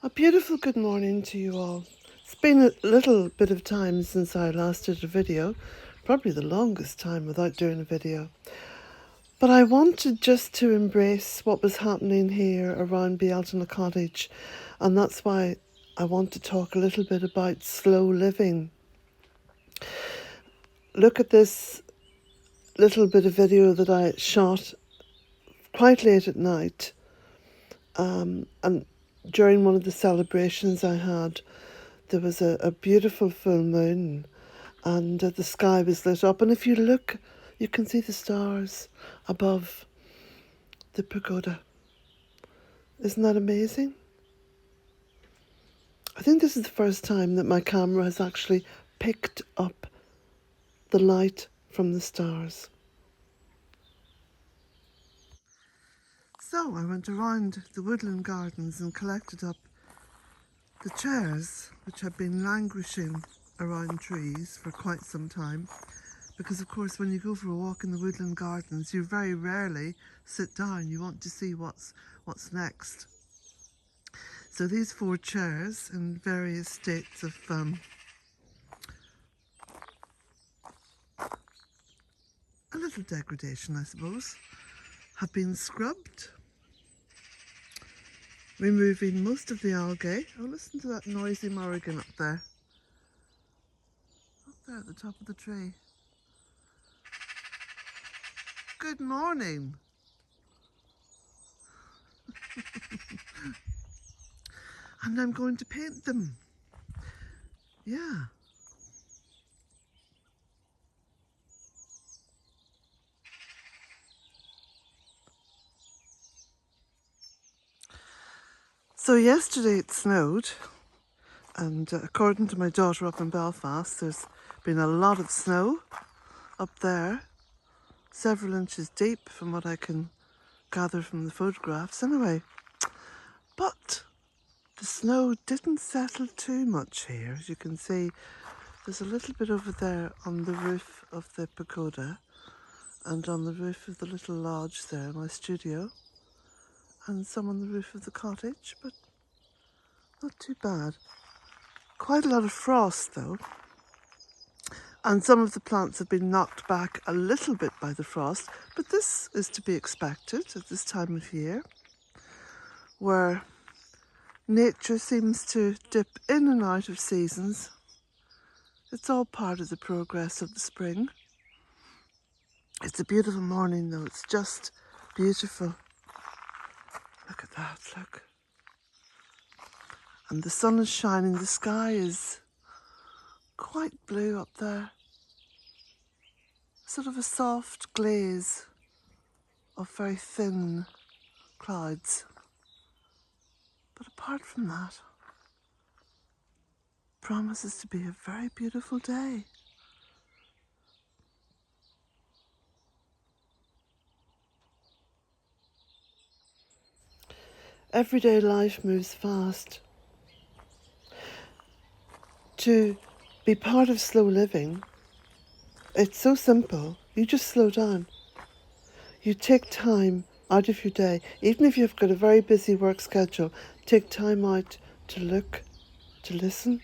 A beautiful good morning to you all. It's been a little bit of time since I last did a video, probably the longest time without doing a video. But I wanted just to embrace what was happening here around Old Cottage, and that's why I want to talk a little bit about slow living. Look at this little bit of video that I shot quite late at night, and during one of the celebrations I had. There was a beautiful full moon, and the sky was lit up. And if you look, you can see the stars above the pagoda. Isn't that amazing? I think this is the first time that my camera has actually picked up the light from the stars. So I went around the woodland gardens and collected up the chairs which had been languishing around trees for quite some time, because of course when you go for a walk in the woodland gardens you very rarely sit down. You want to see what's next. So these 4 chairs in various states of a little degradation, I suppose, have been scrubbed, removing most of the algae. Oh, listen to that noisy Morrigan up there at the top of the tree. Good morning. And I'm going to paint them. Yeah. So yesterday it snowed, and according to my daughter up in Belfast, there's been a lot of snow up there, several inches deep from what I can gather from the photographs anyway. But the snow didn't settle too much here. As you can see, there's a little bit over there on the roof of the pagoda and on the roof of the little lodge there, my studio, and some on the roof of the cottage, but not too bad. Quite a lot of frost though, and some of the plants have been knocked back a little bit by the frost, but this is to be expected at this time of year, where nature seems to dip in and out of seasons. It's all part of the progress of the spring. It's a beautiful morning though, it's just beautiful. Look at that, look. And the sun is shining, the sky is quite blue up there. Sort of a soft glaze of very thin clouds. But apart from that, promises to be a very beautiful day. Everyday life moves fast. To be part of slow living, it's so simple. You just slow down. You take time out of your day. Even if you've got a very busy work schedule, take time out to look, to listen,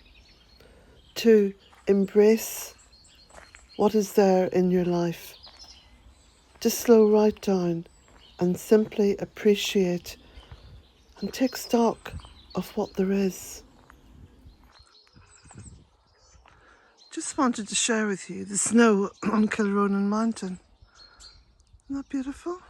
to embrace what is there in your life. Just slow right down and simply appreciate and take stock of what there is. Just wanted to share with you the snow on Kilronan Mountain. Isn't that beautiful?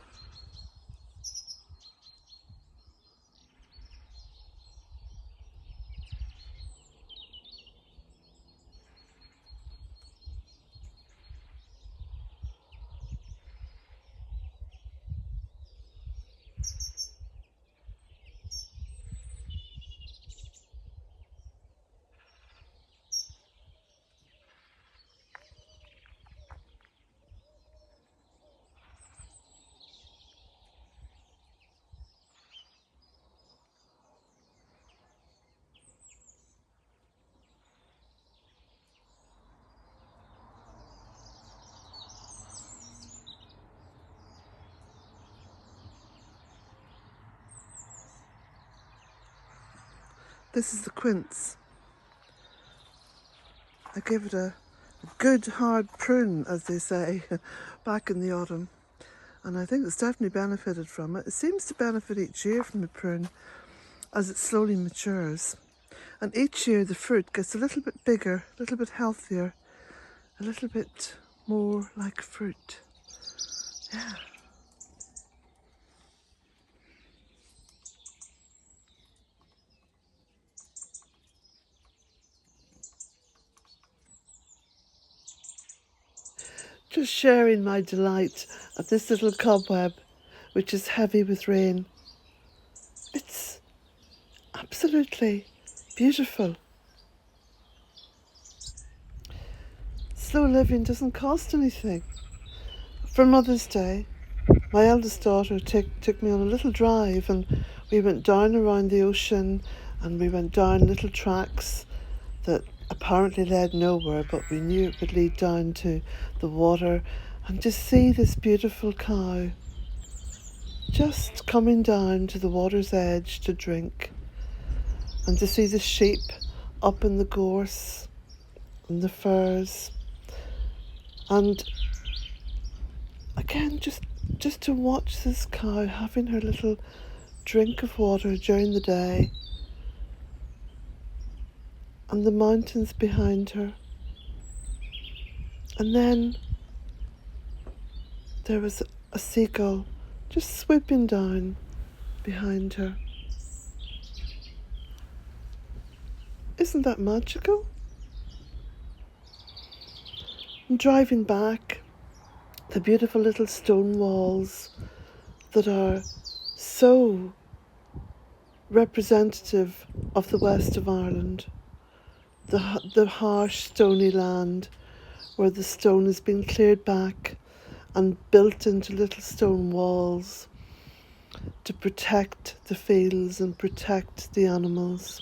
This is the quince. I gave it a good hard prune, as they say, back in the autumn. And I think it's definitely benefited from it. It seems to benefit each year from the prune as it slowly matures. And each year the fruit gets a little bit bigger, a little bit healthier, a little bit more like fruit. Yeah. Just sharing my delight at this little cobweb, which is heavy with rain. It's absolutely beautiful. Slow living doesn't cost anything. For Mother's Day, my eldest daughter took me on a little drive, and we went down around the ocean, and we went down little tracks that apparently led nowhere, but we knew it would lead down to the water, and to see this beautiful cow just coming down to the water's edge to drink, and to see the sheep up in the gorse and the furze, and again just to watch this cow having her little drink of water during the day, and the mountains behind her. And then there was a seagull just swooping down behind her. Isn't that magical? And driving back, the beautiful little stone walls that are so representative of the west of Ireland, the harsh stony land where the stone has been cleared back and built into little stone walls to protect the fields and protect the animals.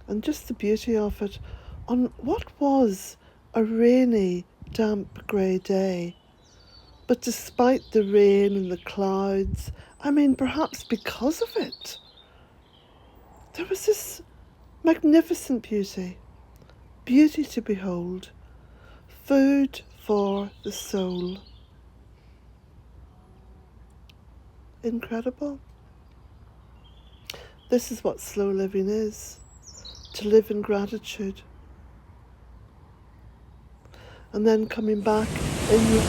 And just the beauty of it on what was a rainy, damp, grey day. But despite the rain and the clouds, I mean, perhaps because of it, there was this magnificent beauty to behold, food for the soul. Incredible. This is what slow living is, to live in gratitude. And then coming back in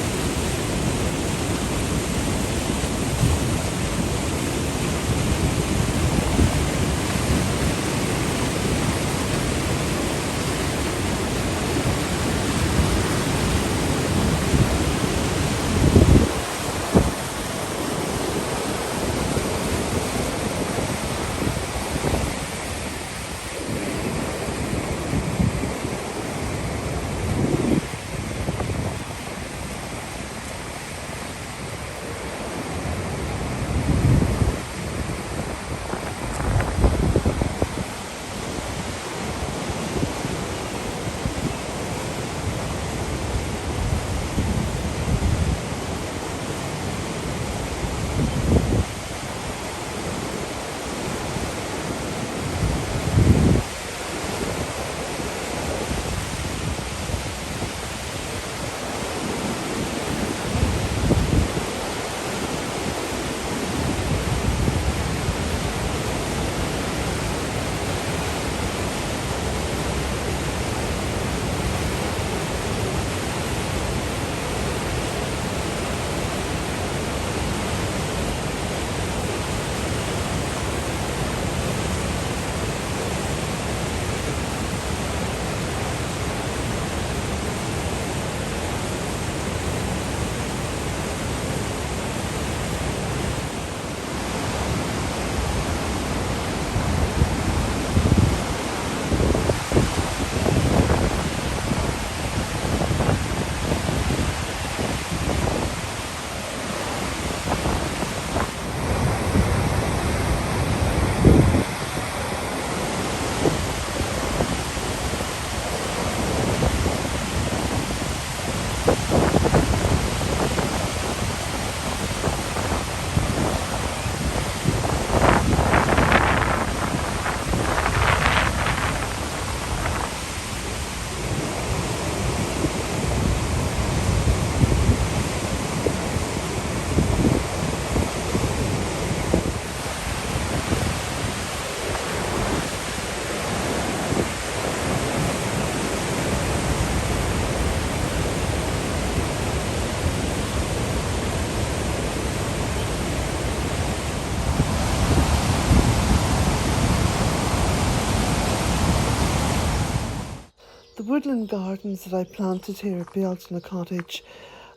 woodland gardens that I planted here at Bealtaine Cottage,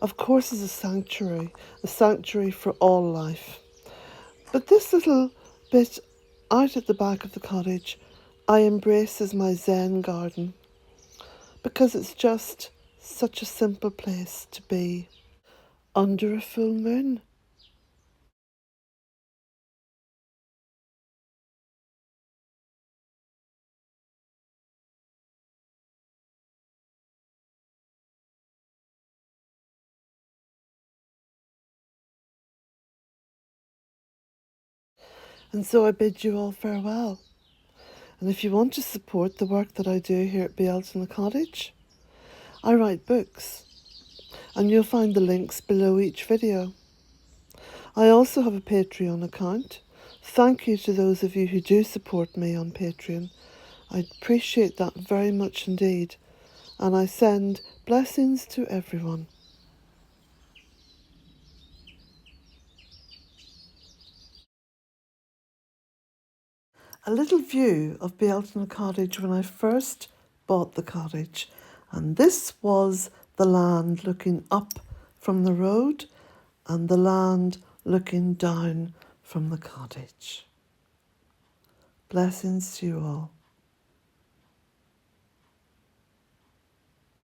of course, is a sanctuary for all life. But this little bit out at the back of the cottage, I embrace as my Zen garden, because it's just such a simple place to be under a full moon. And so I bid you all farewell. And if you want to support the work that I do here at Bealtaine Cottage, I write books, and you'll find the links below each video. I also have a Patreon account. Thank you to those of you who do support me on Patreon. I appreciate that very much indeed, and I send blessings to everyone. A little view of Bealtaine Cottage when I first bought the cottage, and this was the land looking up from the road and the land looking down from the cottage. Blessings to you all.